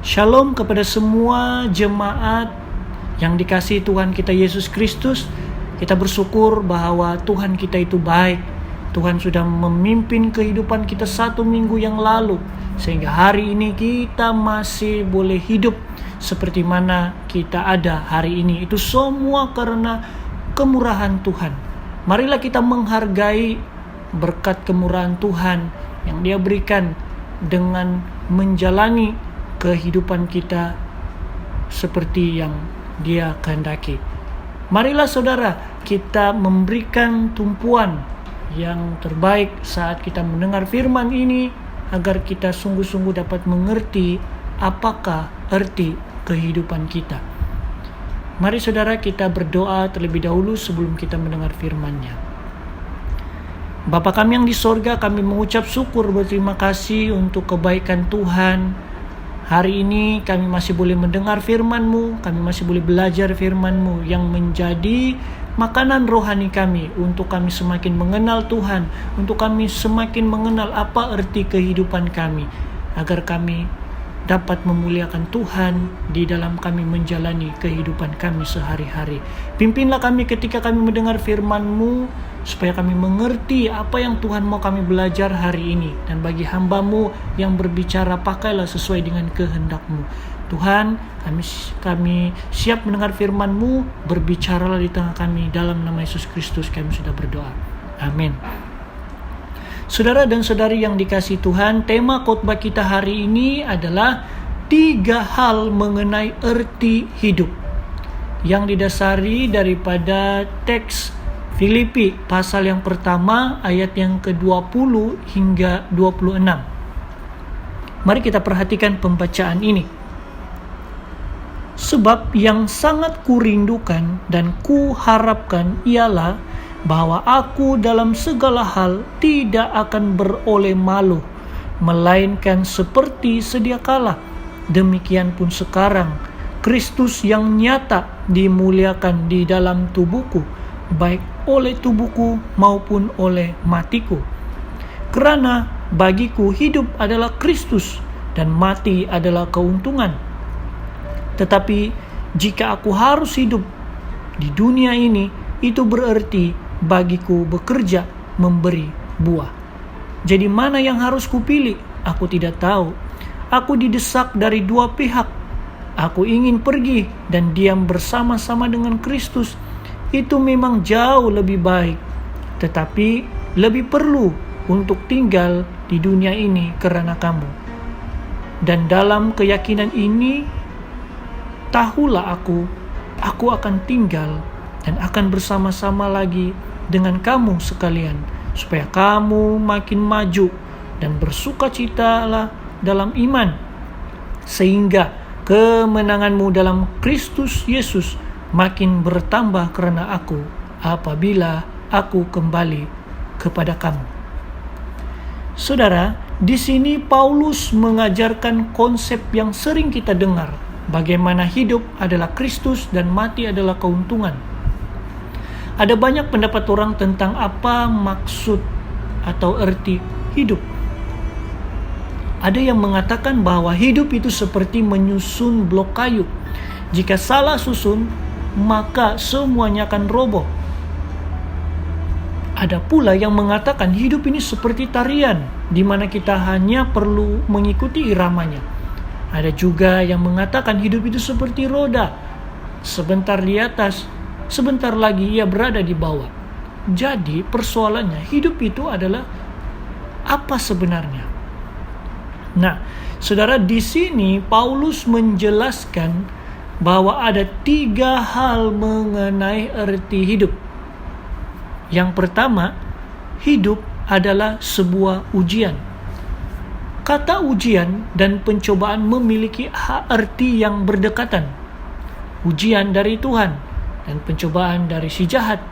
Shalom kepada semua jemaat yang dikasihi Tuhan kita Yesus Kristus. Kita bersyukur bahwa Tuhan kita itu baik. Tuhan sudah memimpin kehidupan kita 1 minggu yang lalu, sehingga hari ini kita masih boleh hidup seperti mana kita ada hari ini. Itu semua karena kemurahan Tuhan. Marilah kita menghargai berkat kemurahan Tuhan yang Dia berikan dengan menjalani kehidupan kita seperti yang Dia kehendaki. Marilah saudara, kita memberikan tumpuan yang terbaik saat kita mendengar firman ini, agar kita sungguh-sungguh dapat mengerti apakah arti kehidupan kita. Mari saudara, kita berdoa terlebih dahulu sebelum kita mendengar firman-Nya. Bapa kami yang di sorga, kami mengucap syukur berterima kasih untuk kebaikan Tuhan. Hari ini kami masih boleh mendengar firman-Mu, kami masih boleh belajar firman-Mu yang menjadi makanan rohani kami untuk kami semakin mengenal Tuhan, untuk kami semakin mengenal apa arti kehidupan kami, agar kami dapat memuliakan Tuhan di dalam kami menjalani kehidupan kami sehari-hari. Pimpinlah kami ketika kami mendengar firman-Mu, supaya kami mengerti apa yang Tuhan mau kami belajar hari ini. Dan bagi hamba-Mu yang berbicara, pakailah sesuai dengan kehendak-Mu. Tuhan, kami siap mendengar firman-Mu, berbicaralah di tengah kami. Dalam nama Yesus Kristus kami sudah berdoa. Amin. Saudara dan saudari yang dikasihi Tuhan, tema khotbah kita hari ini adalah 3 hal mengenai arti hidup, yang didasari daripada teks Filipi pasal yang pertama ayat yang ke-20 hingga 26. Mari kita perhatikan pembacaan ini. Sebab yang sangat kurindukan dan kuharapkan ialah bahwa aku dalam segala hal tidak akan beroleh malu, melainkan seperti sedia kala, demikian pun sekarang Kristus yang nyata dimuliakan di dalam tubuhku, baik oleh tubuhku maupun oleh matiku. Kerana bagiku hidup adalah Kristus dan mati adalah keuntungan. Tetapi jika aku harus hidup di dunia ini, itu berarti bagiku bekerja memberi buah. Jadi mana yang harus kupilih? Aku tidak tahu. Aku didesak dari 2 pihak. Aku ingin pergi dan diam bersama-sama dengan Kristus. Itu memang jauh lebih baik, tetapi lebih perlu untuk tinggal di dunia ini karena kamu. Dan dalam keyakinan ini, tahulah aku akan tinggal dan akan bersama-sama lagi dengan kamu sekalian, supaya kamu makin maju dan bersukacitalah dalam iman, sehingga kemenanganmu dalam Kristus Yesus makin bertambah karena aku, apabila aku kembali kepada kamu. Saudara, di sini Paulus mengajarkan konsep yang sering kita dengar, bagaimana hidup adalah Kristus dan mati adalah keuntungan. Ada banyak pendapat orang tentang apa maksud atau arti hidup. Ada yang mengatakan bahwa hidup itu seperti menyusun blok kayu. Jika salah susun, maka semuanya akan roboh. Ada pula yang mengatakan hidup ini seperti tarian, di mana kita hanya perlu mengikuti iramanya. Ada juga yang mengatakan hidup itu seperti roda, sebentar di atas, sebentar lagi ia berada di bawah. Jadi persoalannya, hidup itu adalah apa sebenarnya? Nah, saudara, di sini Paulus menjelaskan bahwa ada 3 hal mengenai arti hidup. Yang pertama, hidup adalah sebuah ujian. Kata ujian dan pencobaan memiliki arti yang berdekatan. Ujian dari Tuhan dan pencobaan dari si jahat.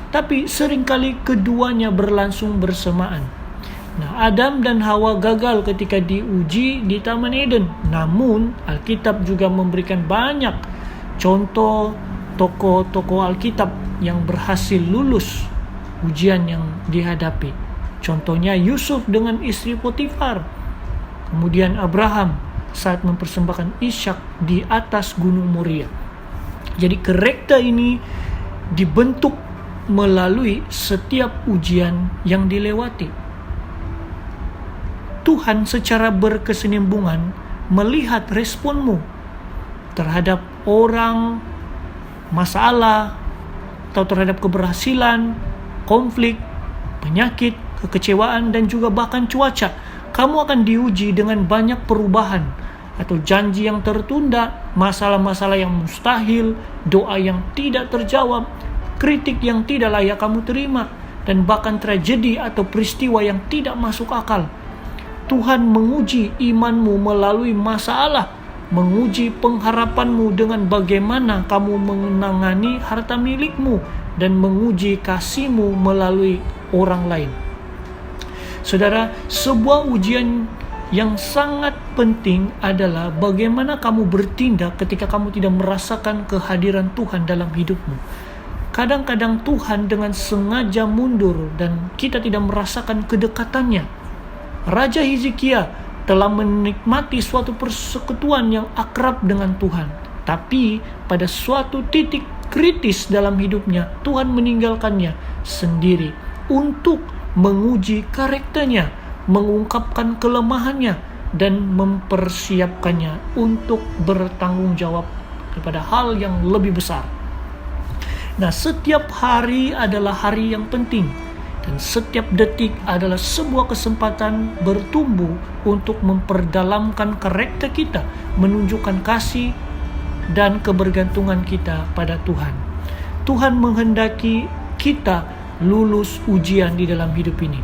Tapi seringkali keduanya berlangsung bersamaan. Nah, Adam dan Hawa gagal ketika diuji di Taman Eden. Namun, Alkitab juga memberikan banyak contoh tokoh-tokoh Alkitab yang berhasil lulus ujian yang dihadapi. Contohnya Yusuf dengan istri Potifar, kemudian Abraham saat mempersembahkan Ishak di atas Gunung Moria. Jadi karakter ini dibentuk melalui setiap ujian yang dilewati. Tuhan secara berkesinambungan melihat responmu terhadap orang, masalah, atau terhadap keberhasilan, konflik, penyakit, kekecewaan, dan juga bahkan cuaca. Kamu akan diuji dengan banyak perubahan atau janji yang tertunda, masalah-masalah yang mustahil, doa yang tidak terjawab, kritik yang tidak layak kamu terima, dan bahkan tragedi atau peristiwa yang tidak masuk akal. Tuhan menguji imanmu melalui masalah, menguji pengharapanmu dengan bagaimana kamu menangani harta milikmu, dan menguji kasihmu melalui orang lain. Saudara, sebuah ujian yang sangat penting adalah bagaimana kamu bertindak ketika kamu tidak merasakan kehadiran Tuhan dalam hidupmu. Kadang-kadang Tuhan dengan sengaja mundur dan kita tidak merasakan kedekatannya. Raja Hizkia telah menikmati suatu persekutuan yang akrab dengan Tuhan. Tapi pada suatu titik kritis dalam hidupnya, Tuhan meninggalkannya sendiri untuk menguji karakternya, mengungkapkan kelemahannya, dan mempersiapkannya untuk bertanggung jawab kepada hal yang lebih besar. Nah, setiap hari adalah hari yang penting, dan setiap detik adalah sebuah kesempatan bertumbuh untuk memperdalamkan karakter kita, menunjukkan kasih dan kebergantungan kita pada Tuhan. Tuhan menghendaki kita lulus ujian di dalam hidup ini.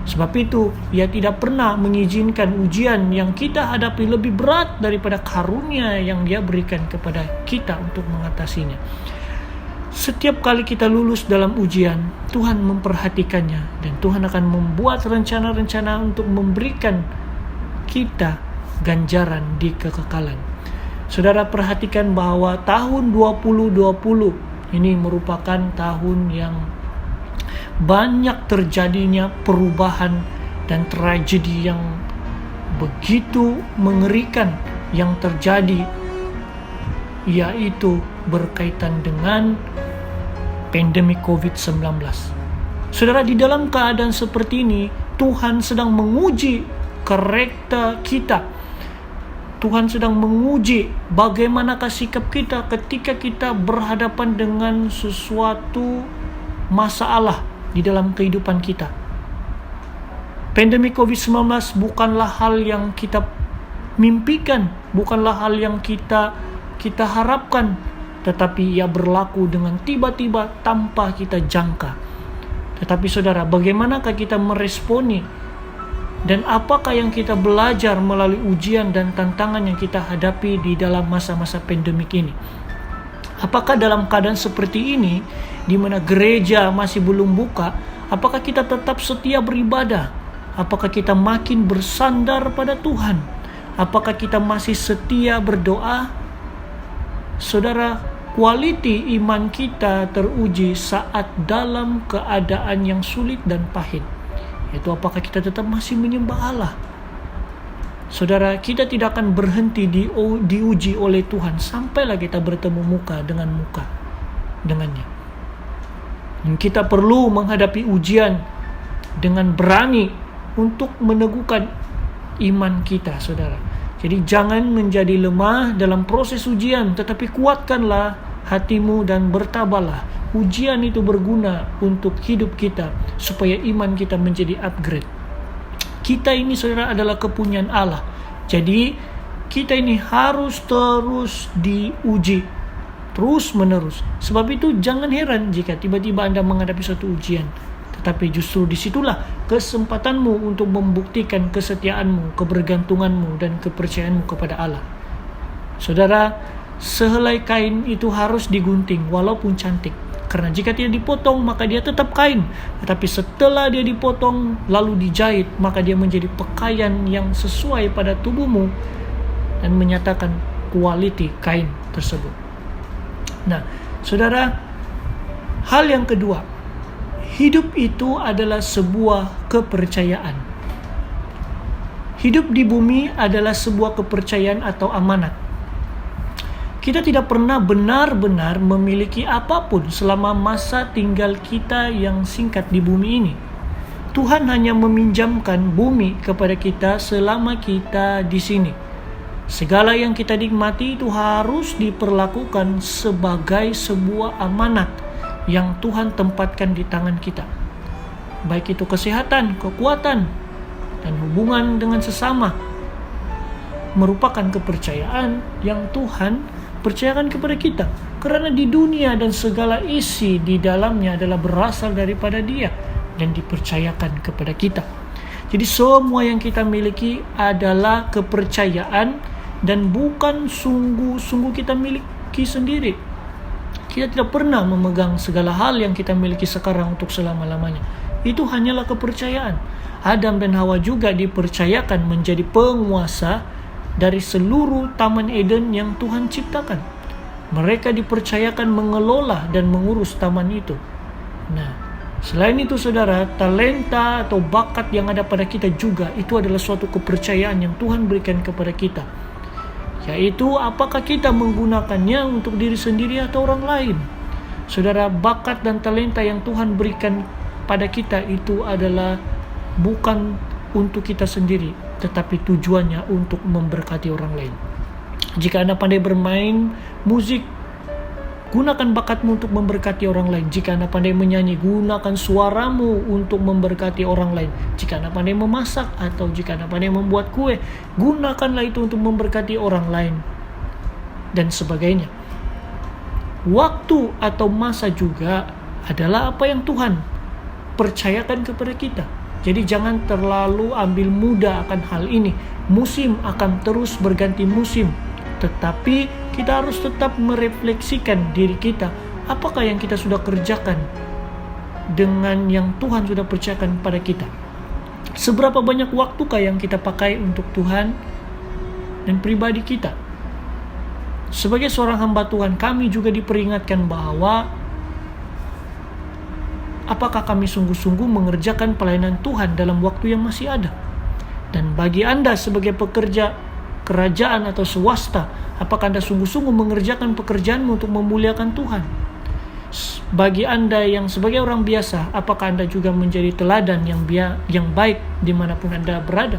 Sebab itu, Ia tidak pernah mengizinkan ujian yang kita hadapi lebih berat daripada karunia yang Dia berikan kepada kita untuk mengatasinya. Setiap kali kita lulus dalam ujian, Tuhan memperhatikannya, dan Tuhan akan membuat rencana-rencana untuk memberikan kita ganjaran di kekekalan. Saudara, perhatikan bahwa tahun 2020 ini merupakan tahun yang banyak terjadinya perubahan dan tragedi yang begitu mengerikan yang terjadi, yaitu berkaitan dengan pandemi COVID-19. Saudara, di dalam keadaan seperti ini, Tuhan sedang menguji karakter kita. Tuhan sedang menguji bagaimanakah sikap kita ketika kita berhadapan dengan sesuatu masalah di dalam kehidupan kita. Pandemi COVID-19 bukanlah hal yang kita mimpikan, bukanlah hal yang kita harapkan, tetapi ia berlaku dengan tiba-tiba tanpa kita jangka. Tetapi saudara, bagaimanakah kita meresponi, dan apakah yang kita belajar melalui ujian dan tantangan yang kita hadapi di dalam masa-masa pandemik ini? Apakah dalam keadaan seperti ini, di mana gereja masih belum buka, apakah kita tetap setia beribadah? Apakah kita makin bersandar pada Tuhan? Apakah kita masih setia berdoa? Saudara, kualiti iman kita teruji saat dalam keadaan yang sulit dan pahit. Yaitu apakah kita tetap masih menyembah Allah? Saudara, kita tidak akan berhenti diuji oleh Tuhan sampailah kita bertemu muka dengannya. Dan kita perlu menghadapi ujian dengan berani untuk meneguhkan iman kita, saudara. Jadi jangan menjadi lemah dalam proses ujian, tetapi kuatkanlah hatimu dan bertabahlah. Ujian itu berguna untuk hidup kita, supaya iman kita menjadi upgrade. Kita ini, saudara, adalah kepunyaan Allah. Jadi kita ini harus terus diuji, terus menerus. Sebab itu jangan heran jika tiba-tiba Anda menghadapi suatu ujian. Tetapi justru disitulah kesempatanmu untuk membuktikan kesetiaanmu, kebergantunganmu, dan kepercayaanmu kepada Allah. Saudara, sehelai kain itu harus digunting walaupun cantik. Karena jika tidak dipotong, maka dia tetap kain. Tetapi setelah dia dipotong, lalu dijahit, maka dia menjadi pakaian yang sesuai pada tubuhmu dan menyatakan kualiti kain tersebut. Nah, saudara, hal yang kedua, hidup itu adalah sebuah kepercayaan. Hidup di bumi adalah sebuah kepercayaan atau amanat. Kita tidak pernah benar-benar memiliki apapun selama masa tinggal kita yang singkat di bumi ini. Tuhan hanya meminjamkan bumi kepada kita selama kita di sini. Segala yang kita nikmati itu harus diperlakukan sebagai sebuah amanat yang Tuhan tempatkan di tangan kita. Baik itu kesehatan, kekuatan, dan hubungan dengan sesama merupakan kepercayaan yang Tuhan percayakan kepada kita. Karena di dunia dan segala isi di dalamnya adalah berasal daripada Dia dan dipercayakan kepada kita. Jadi semua yang kita miliki adalah kepercayaan dan bukan sungguh-sungguh kita miliki sendiri. Kita tidak pernah memegang segala hal yang kita miliki sekarang untuk selama-lamanya. Itu hanyalah kepercayaan. Adam dan Hawa juga dipercayakan menjadi penguasa dari seluruh Taman Eden yang Tuhan ciptakan. Mereka dipercayakan mengelola dan mengurus taman itu. Nah, selain itu saudara, talenta atau bakat yang ada pada kita juga itu adalah suatu kepercayaan yang Tuhan berikan kepada kita. Yaitu apakah kita menggunakannya untuk diri sendiri atau orang lain. Saudara, bakat dan talenta yang Tuhan berikan pada kita itu adalah bukan untuk kita sendiri, tetapi tujuannya untuk memberkati orang lain. Jika Anda pandai bermain musik, gunakan bakatmu untuk memberkati orang lain. Jika Anda pandai menyanyi, gunakan suaramu untuk memberkati orang lain. Jika Anda pandai memasak atau jika Anda pandai membuat kue, gunakanlah itu untuk memberkati orang lain dan sebagainya. Waktu atau masa juga adalah apa yang Tuhan percayakan kepada kita. Jadi jangan terlalu ambil mudah akan hal ini. Musim akan terus berganti musim. Tetapi kita harus tetap merefleksikan diri kita. Apakah yang kita sudah kerjakan dengan yang Tuhan sudah percayakan pada kita? Seberapa banyak waktukah yang kita pakai untuk Tuhan dan pribadi kita? Sebagai seorang hamba Tuhan, kami juga diperingatkan bahwa apakah kami sungguh-sungguh mengerjakan pelayanan Tuhan dalam waktu yang masih ada? Dan bagi Anda sebagai pekerja kerajaan atau swasta, apakah Anda sungguh-sungguh mengerjakan pekerjaanmu untuk memuliakan Tuhan? Bagi Anda yang sebagai orang biasa, apakah Anda juga menjadi teladan yang baik dimanapun Anda berada?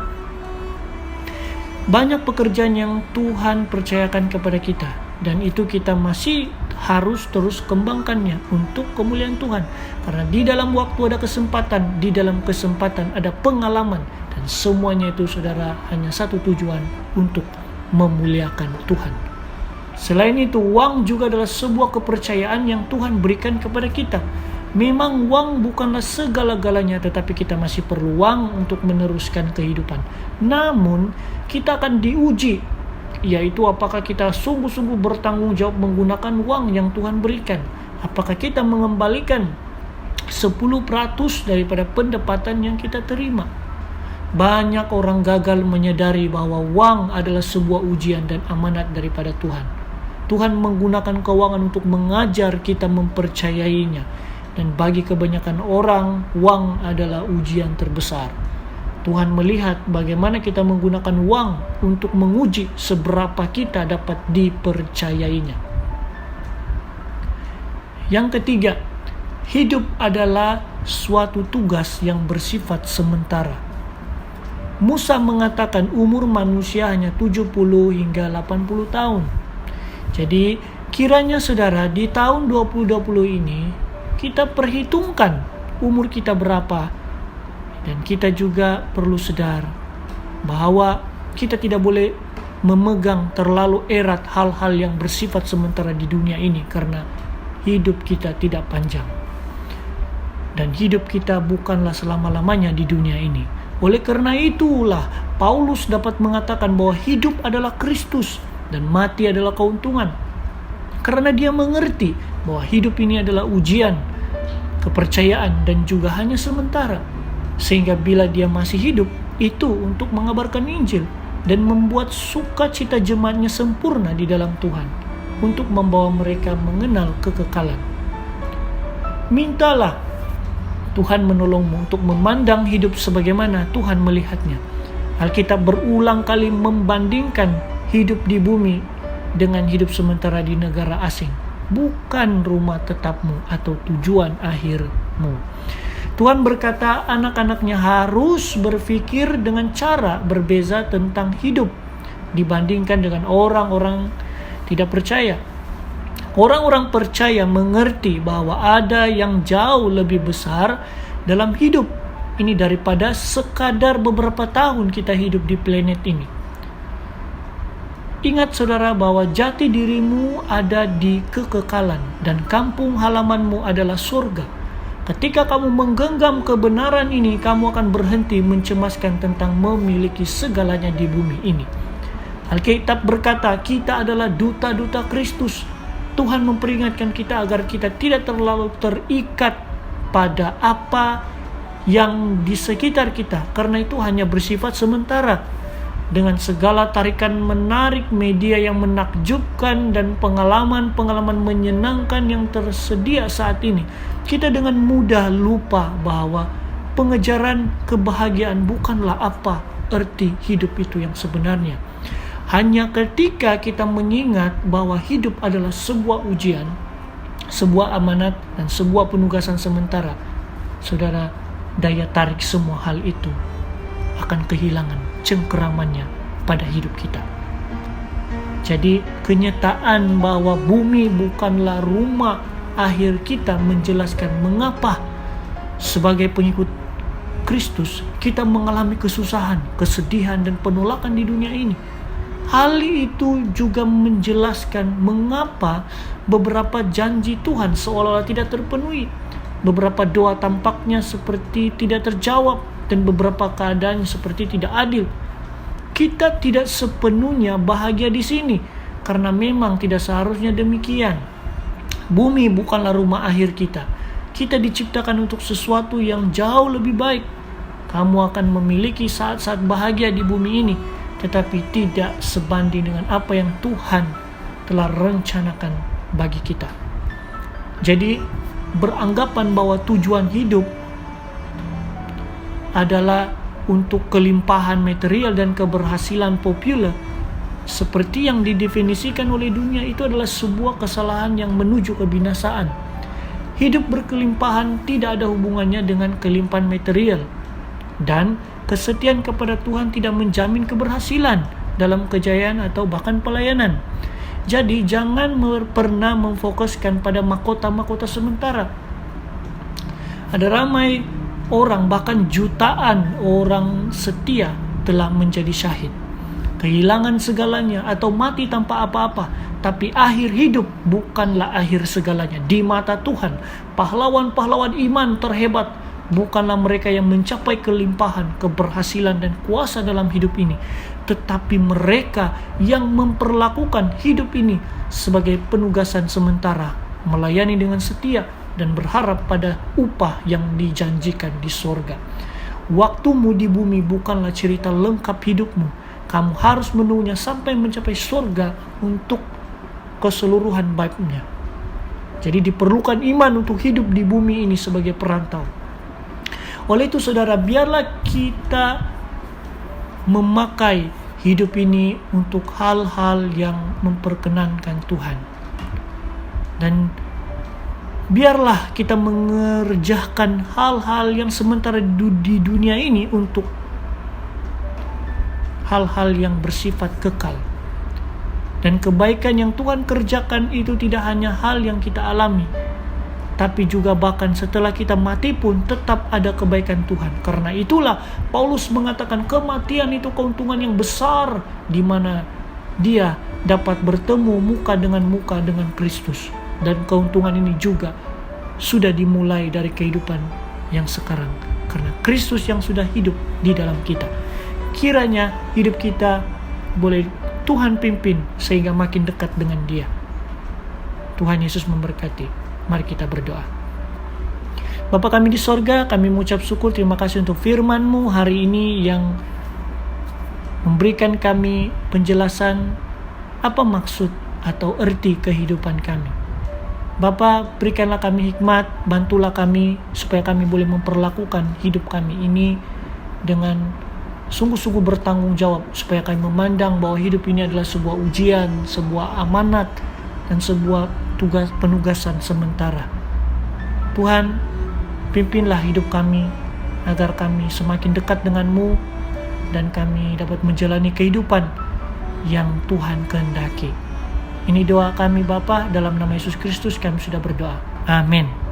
Banyak pekerjaan yang Tuhan percayakan kepada kita, dan itu kita masih harus terus kembangkannya untuk kemuliaan Tuhan. Karena di dalam waktu ada kesempatan, di dalam kesempatan ada pengalaman, dan semuanya itu saudara hanya satu tujuan, untuk memuliakan Tuhan. Selain itu, uang juga adalah sebuah kepercayaan yang Tuhan berikan kepada kita. Memang uang bukanlah segala-galanya, tetapi kita masih perlu uang untuk meneruskan kehidupan. Namun kita akan diuji, yaitu apakah kita sungguh-sungguh bertanggung jawab menggunakan uang yang Tuhan berikan. Apakah kita mengembalikan 10% daripada pendapatan yang kita terima. Banyak orang gagal menyadari bahwa uang adalah sebuah ujian dan amanat daripada Tuhan. Tuhan menggunakan keuangan untuk mengajar kita mempercayainya. Dan bagi kebanyakan orang, uang adalah ujian terbesar. Tuhan melihat bagaimana kita menggunakan uang untuk menguji seberapa kita dapat dipercayainya. Yang ketiga, hidup adalah suatu tugas yang bersifat sementara. Musa mengatakan umur manusia hanya 70 hingga 80 tahun. Jadi kiranya saudara di tahun 2020 ini kita perhitungkan umur kita berapa. Dan kita juga perlu sadar bahwa kita tidak boleh memegang terlalu erat hal-hal yang bersifat sementara di dunia ini, karena hidup kita tidak panjang. Dan hidup kita bukanlah selama-lamanya di dunia ini. Oleh karena itulah Paulus dapat mengatakan bahwa hidup adalah Kristus dan mati adalah keuntungan. Karena dia mengerti bahwa hidup ini adalah ujian, kepercayaan, dan juga hanya sementara. Sehingga bila dia masih hidup, itu untuk mengabarkan Injil dan membuat sukacita jemaatnya sempurna di dalam Tuhan, untuk membawa mereka mengenal kekekalan. Mintalah Tuhan menolongmu untuk memandang hidup sebagaimana Tuhan melihatnya. Alkitab berulang kali membandingkan hidup di bumi dengan hidup sementara di negara asing. Bukan rumah tetapmu atau tujuan akhirmu. Tuhan berkata anak-anaknya harus berpikir dengan cara berbeza tentang hidup dibandingkan dengan orang-orang tidak percaya. Orang-orang percaya mengerti bahwa ada yang jauh lebih besar dalam hidup ini daripada sekadar beberapa tahun kita hidup di planet ini. Ingat saudara bahwa jati dirimu ada di kekekalan dan kampung halamanmu adalah surga. Ketika kamu menggenggam kebenaran ini, kamu akan berhenti mencemaskan tentang memiliki segalanya di bumi ini. Alkitab berkata kita adalah duta-duta Kristus. Tuhan memperingatkan kita agar kita tidak terlalu terikat pada apa yang di sekitar kita, karena itu hanya bersifat sementara. Dengan segala tarikan menarik media yang menakjubkan dan pengalaman-pengalaman menyenangkan yang tersedia saat ini, kita dengan mudah lupa bahwa pengejaran kebahagiaan bukanlah apa arti hidup itu yang sebenarnya. Hanya ketika kita mengingat bahwa hidup adalah sebuah ujian, sebuah amanat, dan sebuah penugasan sementara, saudara, daya tarik semua hal itu akan kehilangan cengkeramannya pada hidup kita. Jadi kenyataan bahwa bumi bukanlah rumah akhir kita menjelaskan mengapa sebagai pengikut Kristus kita mengalami kesusahan, kesedihan, dan penolakan di dunia ini. Hal itu juga menjelaskan mengapa beberapa janji Tuhan seolah-olah tidak terpenuhi. Beberapa doa tampaknya seperti tidak terjawab dan beberapa keadaan seperti tidak adil. Kita tidak sepenuhnya bahagia di sini karena memang tidak seharusnya demikian. Bumi bukanlah rumah akhir kita. Kita diciptakan untuk sesuatu yang jauh lebih baik. Kamu akan memiliki saat-saat bahagia di bumi ini, tetapi tidak sebanding dengan apa yang Tuhan telah rencanakan bagi kita. Jadi beranggapan bahwa tujuan hidup adalah untuk kelimpahan material dan keberhasilan populer seperti yang didefinisikan oleh dunia, itu adalah sebuah kesalahan yang menuju kebinasaan. Hidup berkelimpahan tidak ada hubungannya dengan kelimpahan material, dan kesetiaan kepada Tuhan tidak menjamin keberhasilan dalam kejayaan atau bahkan pelayanan. Jadi jangan pernah memfokuskan pada mahkota-mahkota sementara. Ada ramai orang, bahkan jutaan orang setia telah menjadi syahid, kehilangan segalanya atau mati tanpa apa-apa. Tapi akhir hidup bukanlah akhir segalanya. Di mata Tuhan, pahlawan-pahlawan iman terhebat bukanlah mereka yang mencapai kelimpahan, keberhasilan, dan kuasa dalam hidup ini, tetapi mereka yang memperlakukan hidup ini sebagai penugasan sementara, melayani dengan setia dan berharap pada upah yang dijanjikan di sorga. Waktumu di bumi bukanlah cerita lengkap hidupmu. Kamu harus menunggunya sampai mencapai sorga untuk keseluruhan babnya. Jadi diperlukan iman untuk hidup di bumi ini sebagai perantau. Oleh itu saudara, biarlah kita memakai hidup ini untuk hal-hal yang memperkenankan Tuhan. Dan biarlah kita mengerjakan hal-hal yang sementara di dunia ini untuk hal-hal yang bersifat kekal. Dan kebaikan yang Tuhan kerjakan itu tidak hanya hal yang kita alami, tapi juga bahkan setelah kita mati pun tetap ada kebaikan Tuhan. Karena itulah Paulus mengatakan kematian itu keuntungan yang besar, di mana dia dapat bertemu muka dengan Kristus. Dan keuntungan ini juga sudah dimulai dari kehidupan yang sekarang, karena Kristus yang sudah hidup di dalam kita. Kiranya hidup kita boleh Tuhan pimpin sehingga makin dekat dengan Dia. Tuhan Yesus memberkati. Mari kita berdoa. Bapa kami di sorga, kami mengucap syukur, terima kasih untuk firman-Mu hari ini yang memberikan kami penjelasan apa maksud atau arti kehidupan kami. Bapa, berikanlah kami hikmat, bantulah kami supaya kami boleh memperlakukan hidup kami ini dengan sungguh-sungguh bertanggung jawab, supaya kami memandang bahwa hidup ini adalah sebuah ujian, sebuah amanat, dan sebuah penugasan sementara. Tuhan, pimpinlah hidup kami agar kami semakin dekat dengan-Mu dan kami dapat menjalani kehidupan yang Tuhan kehendaki. Ini doa kami Bapa, dalam nama Yesus Kristus kami sudah berdoa. Amin.